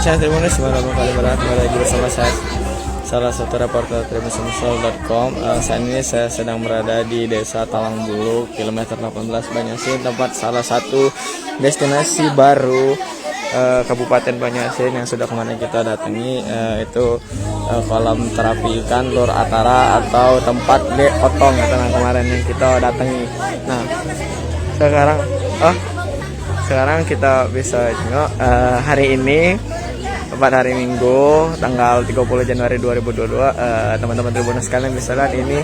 Saya Tribuners, kembali lagi bersama saya, salah satu reporter tribunnews.com. Saat ini saya sedang berada di Desa Talangbulu, kilometer 18 Banyasin, tempat salah satu destinasi baru Kabupaten Banyasin yang sudah kemarin kita datangi, itu kolam terapi ikan Lur Atara atau tempat De Otong ya, kemarin yang kita datangi. Nah, sekarang kita bisa tengok hari ini, tepat hari Minggu tanggal 30 Januari 2022, teman-teman Tribuners sekalian bisa lihat ini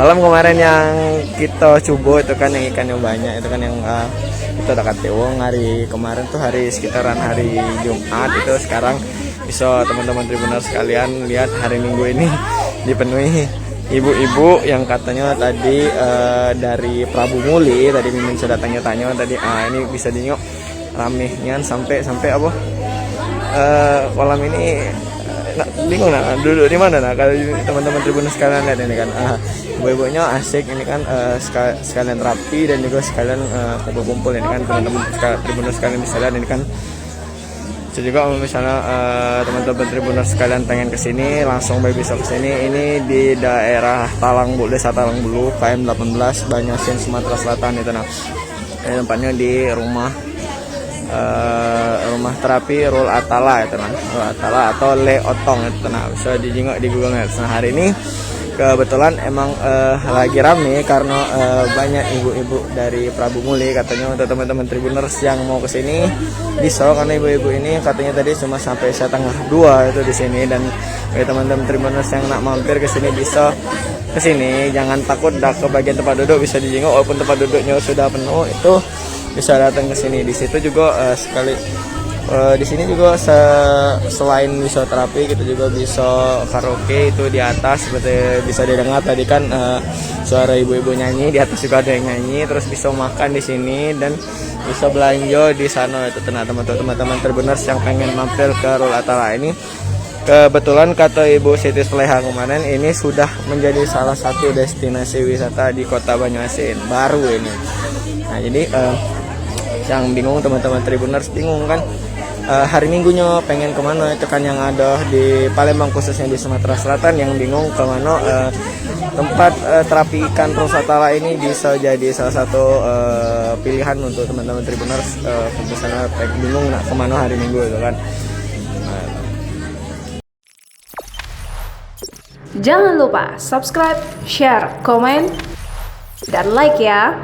malam kemarin yang kita coba itu kan yang ikannya banyak, itu kan yang kita dekat Tewong hari kemarin tuh hari sekitaran hari Jumat. Itu sekarang bisa teman-teman Tribuners sekalian lihat hari Minggu ini dipenuhi ibu-ibu yang katanya tadi dari Prabu Muli. Tadi Mimin sudah tanya-tanya tadi, ini bisa dinyok ramenya sampai apa kolam ini, bingung duduk di mana kalau teman-teman Tribuners sekalian lihat ini kan, ibu-ibunya asik ini kan, sekalian rapi dan juga sekalian kumpul-kumpul ini kan, teman-teman Tribuners sekalian bisa lihat ini kan. Jadi juga misalnya teman-teman Tribuners sekalian pengen kesini, langsung bisa kesini. Ini di daerah Talangbulu, Desa Talangbulu, KM 18 Banyasin, Sumatera Selatan itu. Nah, ini tempatnya di rumah terapi Lur Atara itu, Lur Atara atau Le Otong itu. Nah, bisa dijenguk di Google Maps. Nah, hari ini kebetulan emang lagi rame karena banyak ibu-ibu dari Prabu Muli. Katanya untuk teman-teman Tribuners yang mau kesini bisa, karena ibu-ibu ini katanya tadi cuma sampai setengah 2 itu di sini. Dan teman-teman Tribuners yang nak mampir ke sini bisa ke sini, jangan takut dah ke bagian tempat duduk, bisa dijenguk walaupun tempat duduknya sudah penuh, itu bisa datang ke sini. Di situ juga di sini juga selain bisa terapi, kita juga bisa karaoke itu di atas, seperti bisa didengar tadi kan suara ibu-ibu nyanyi. Di atas juga ada yang nyanyi, terus bisa makan di sini dan bisa belanja di sana itu. Teman-teman Tribuners yang pengen mampir ke Lur Atara ini, kebetulan kata Ibu Siti Sleha kemarin, ini sudah menjadi salah satu destinasi wisata di Kota Banyasin baru ini. Nah, jadi yang bingung teman-teman Tribuners, bingung kan hari Minggunya pengen kemana, itu kan yang ada di Palembang khususnya di Sumatera Selatan, yang bingung kemana tempat terapi ikan Lur Atara ini bisa jadi salah satu pilihan untuk teman-teman Tribuners misalnya bingung nak kemana hari Minggu itu kan. Jangan lupa subscribe, share, komen, dan like ya.